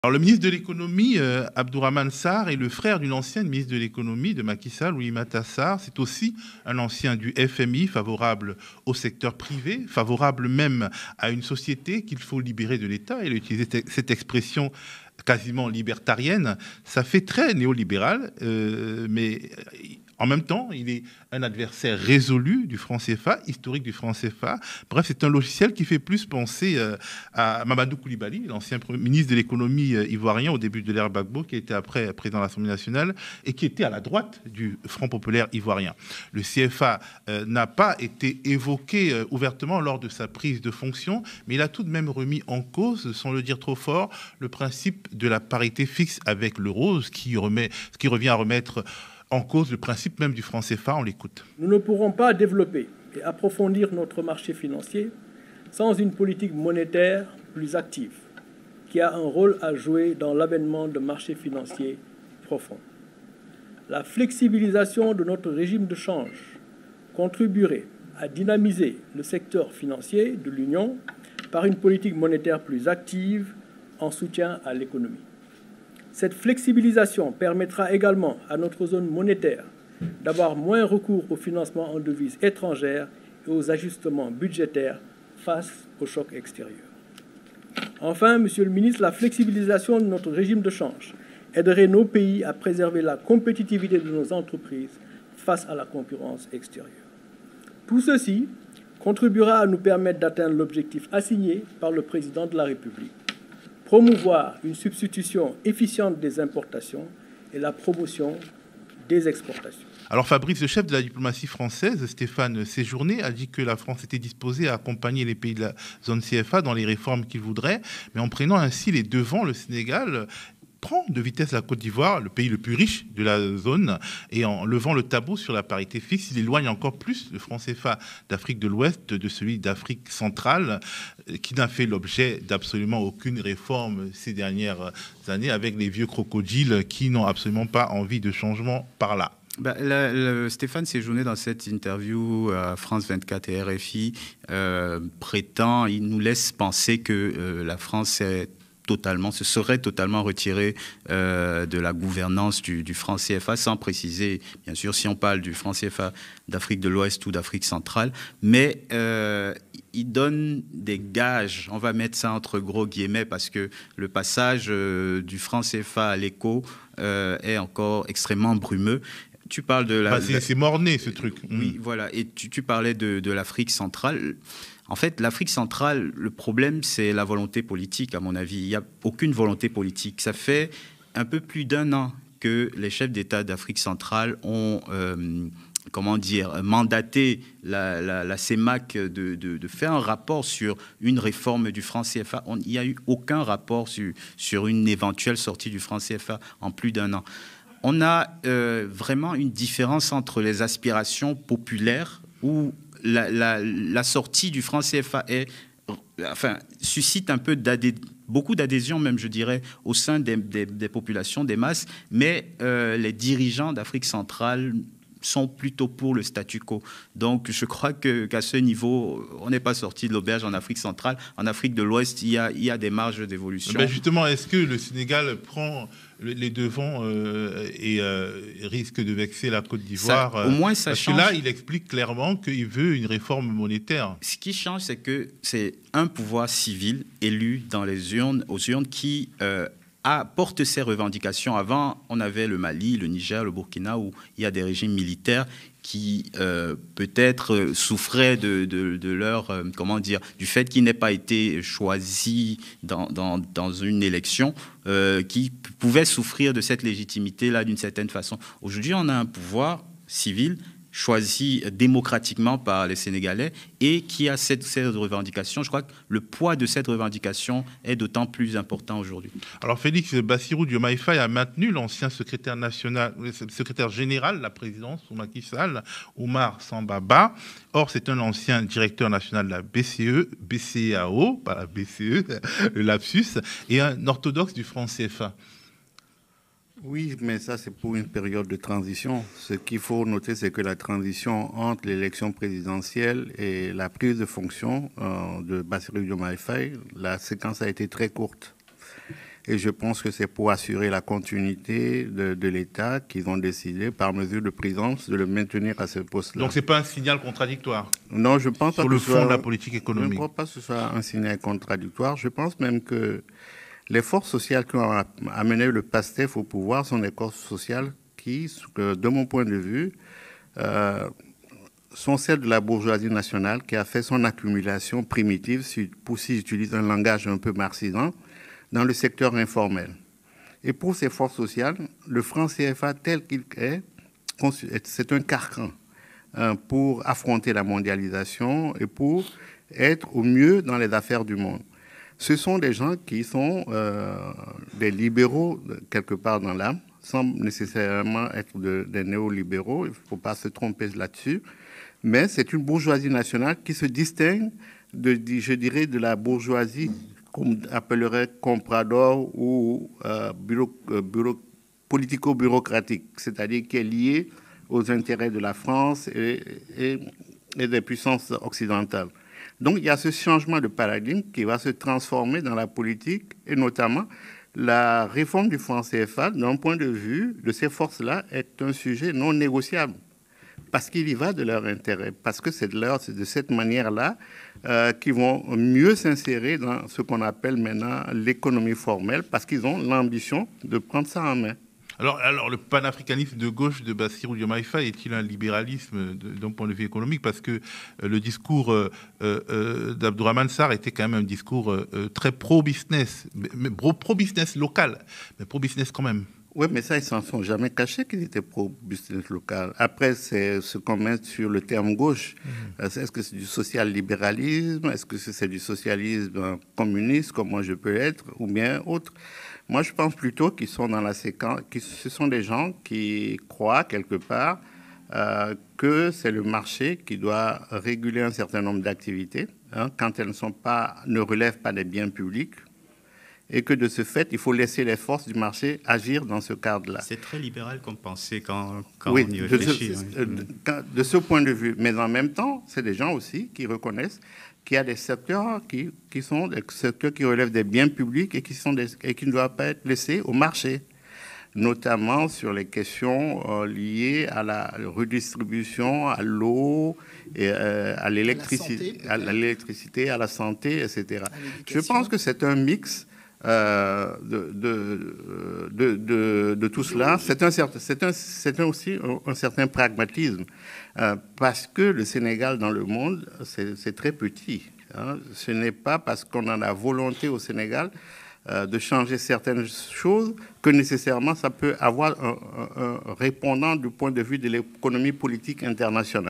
Alors, le ministre de l'économie, Abdourahmane Sarr, est le frère d'une ancienne ministre de l'économie de Macky Sall, Oulimata Sarr. C'est aussi un ancien du FMI, favorable au secteur privé, favorable même à une société qu'il faut libérer de l'État. Il a utilisé cette expression quasiment libertarienne. Ça fait très néolibéral, mais en même temps, il est un adversaire résolu du franc CFA, historique du franc CFA. Bref, c'est un logiciel qui fait plus penser à Mamadou Koulibaly, l'ancien ministre de l'économie ivoirien au début de l'ère Gbagbo, qui était après président de l'Assemblée nationale et qui était à la droite du Front populaire ivoirien. Le CFA n'a pas été évoqué ouvertement lors de sa prise de fonction, mais il a tout de même remis en cause, sans le dire trop fort, le principe de la parité fixe avec l'euro, ce qui revient à remettre en cause le principe même du franc CFA. On l'écoute. Nous ne pourrons pas développer et approfondir notre marché financier sans une politique monétaire plus active, qui a un rôle à jouer dans l'avènement de marchés financiers profonds. La flexibilisation de notre régime de change contribuerait à dynamiser le secteur financier de l'Union par une politique monétaire plus active en soutien à l'économie. Cette flexibilisation permettra également à notre zone monétaire d'avoir moins recours au financement en devises étrangères et aux ajustements budgétaires face aux chocs extérieurs. Enfin, Monsieur le ministre, la flexibilisation de notre régime de change aiderait nos pays à préserver la compétitivité de nos entreprises face à la concurrence extérieure. Tout ceci contribuera à nous permettre d'atteindre l'objectif assigné par le Président de la République: promouvoir une substitution efficiente des importations et la promotion des exportations. Alors Fabrice, le chef de la diplomatie française, Stéphane Séjourné, a dit que la France était disposée à accompagner les pays de la zone CFA dans les réformes qu'ils voudraient, mais en prenant ainsi les devants, le Sénégal prend de vitesse la Côte d'Ivoire, le pays le plus riche de la zone, et en levant le tabou sur la parité fixe, il éloigne encore plus le franc CFA d'Afrique de l'Ouest de celui d'Afrique centrale, qui n'a fait l'objet d'absolument aucune réforme ces dernières années, avec les vieux crocodiles qui n'ont absolument pas envie de changement par là. Stéphane Séjourné, dans cette interview à France 24 et RFI, prétend, il nous laisse penser que la France se serait totalement retirée de la gouvernance du franc CFA, sans préciser, bien sûr, si on parle du franc CFA d'Afrique de l'Ouest ou d'Afrique centrale, mais il donne des gages, on va mettre ça entre gros guillemets, parce que le passage du franc CFA à l'éco est encore extrêmement brumeux. Tu parles de la... c'est morné, ce truc. Oui, voilà. Et tu parlais de l'Afrique centrale. En fait, l'Afrique centrale, le problème, c'est la volonté politique, à mon avis. Il n'y a aucune volonté politique. Ça fait un peu plus d'un an que les chefs d'État d'Afrique centrale ont... mandaté la CEMAC de faire un rapport sur une réforme du franc CFA. Il n'y a eu aucun rapport sur une éventuelle sortie du franc CFA en plus d'un an. On a vraiment une différence entre les aspirations populaires où la sortie du franc CFA suscite un peu beaucoup d'adhésion, même je dirais, au sein des populations, des masses, mais les dirigeants d'Afrique centrale sont plutôt pour le statu quo. Donc, je crois qu'à ce niveau, on n'est pas sorti de l'auberge en Afrique centrale. En Afrique de l'Ouest, il y a des marges d'évolution. Ben justement, est-ce que le Sénégal prend les devants et risque de vexer la Côte d'Ivoire? Au moins, ça change. Parce que là, il explique clairement qu'il veut une réforme monétaire. Ce qui change, c'est que c'est un pouvoir civil élu dans les urnes, aux urnes, qui porte ses revendications. Avant, on avait le Mali, le Niger, le Burkina, où il y a des régimes militaires qui peut-être souffraient de leur, du fait qu'ils n'aient pas été choisis dans une élection, qui pouvaient souffrir de cette légitimité-là d'une certaine façon. Aujourd'hui, on a un pouvoir civil choisi démocratiquement par les Sénégalais et qui a cette revendication. Je crois que le poids de cette revendication est d'autant plus important aujourd'hui. Alors Félix Bassirou Diomaye Faye a maintenu l'ancien secrétaire général de la présidence sous Macky Sall, Oumar Sambaba. Or, c'est un ancien directeur national de la BCEAO, pas la BCE, le lapsus, et un orthodoxe du franc CFA. Oui, mais ça, c'est pour une période de transition. Ce qu'il faut noter, c'est que la transition entre l'élection présidentielle et la prise de fonction de Bassirou Diomaye Faye, la séquence a été très courte. Et je pense que c'est pour assurer la continuité de l'État qu'ils ont décidé, par mesure de prudence, de le maintenir à ce poste-là. Donc, ce n'est pas un signal contradictoire? Non, je pense pas sur le fond de la politique économique. Je ne crois pas que ce soit un signal contradictoire. Je pense même que les forces sociales qui ont amené le PASTEF au pouvoir sont des forces sociales qui, de mon point de vue, sont celles de la bourgeoisie nationale qui a fait son accumulation primitive, pour si j'utilise un langage un peu marxisant, dans le secteur informel. Et pour ces forces sociales, le franc CFA tel qu'il est, c'est un carcan pour affronter la mondialisation et pour être au mieux dans les affaires du monde. Ce sont des gens qui sont des libéraux quelque part dans l'âme, sans nécessairement être des néolibéraux, il ne faut pas se tromper là-dessus, mais c'est une bourgeoisie nationale qui se distingue, je dirais, de la bourgeoisie qu'on appellerait comprador ou politico-bureaucratique, c'est-à-dire qui est liée aux intérêts de la France et des puissances occidentales. Donc il y a ce changement de paradigme qui va se transformer dans la politique, et notamment la réforme du franc CFA, d'un point de vue de ces forces-là, est un sujet non négociable. Parce qu'il y va de leur intérêt, parce que c'est de cette manière-là qu'ils vont mieux s'insérer dans ce qu'on appelle maintenant l'économie formelle, parce qu'ils ont l'ambition de prendre ça en main. Alors, le panafricanisme de gauche de Bassirou Diomaye Faye est-il un libéralisme d'un point de vue économique? Parce que le discours d'Abdourahmane Sarr était quand même un discours très pro-business, pro-business local, mais pro-business quand même. Oui, mais ça, ils s'en sont jamais cachés qu'ils étaient pro-business local. Après, c'est ce qu'on met sur le terme gauche. Est-ce que c'est du social-libéralisme? Est-ce que c'est du socialisme communiste, comme moi je peux être, ou bien autre? Moi, je pense plutôt qu'ils sont dans la séquence, ce sont des gens qui croient quelque part que c'est le marché qui doit réguler un certain nombre d'activités, quand elles ne relèvent pas des biens publics, et que de ce fait, il faut laisser les forces du marché agir dans ce cadre-là. C'est très libéral comme pensée quand oui, on y réfléchit. De ce point de vue. Mais en même temps, c'est des gens aussi qui reconnaissent qu'il y a des secteurs qui sont des secteurs qui relèvent des biens publics et qui ne doivent pas être laissés au marché, notamment sur les questions liées à la redistribution, à l'eau, et, à l'électricité, à la santé, etc. Je pense que c'est un mix de tout cela. C'est aussi un certain pragmatisme, parce que le Sénégal dans le monde, c'est très petit. Ce n'est pas parce qu'on a la volonté au Sénégal de changer certaines choses que nécessairement ça peut avoir un répondant du point de vue de l'économie politique internationale.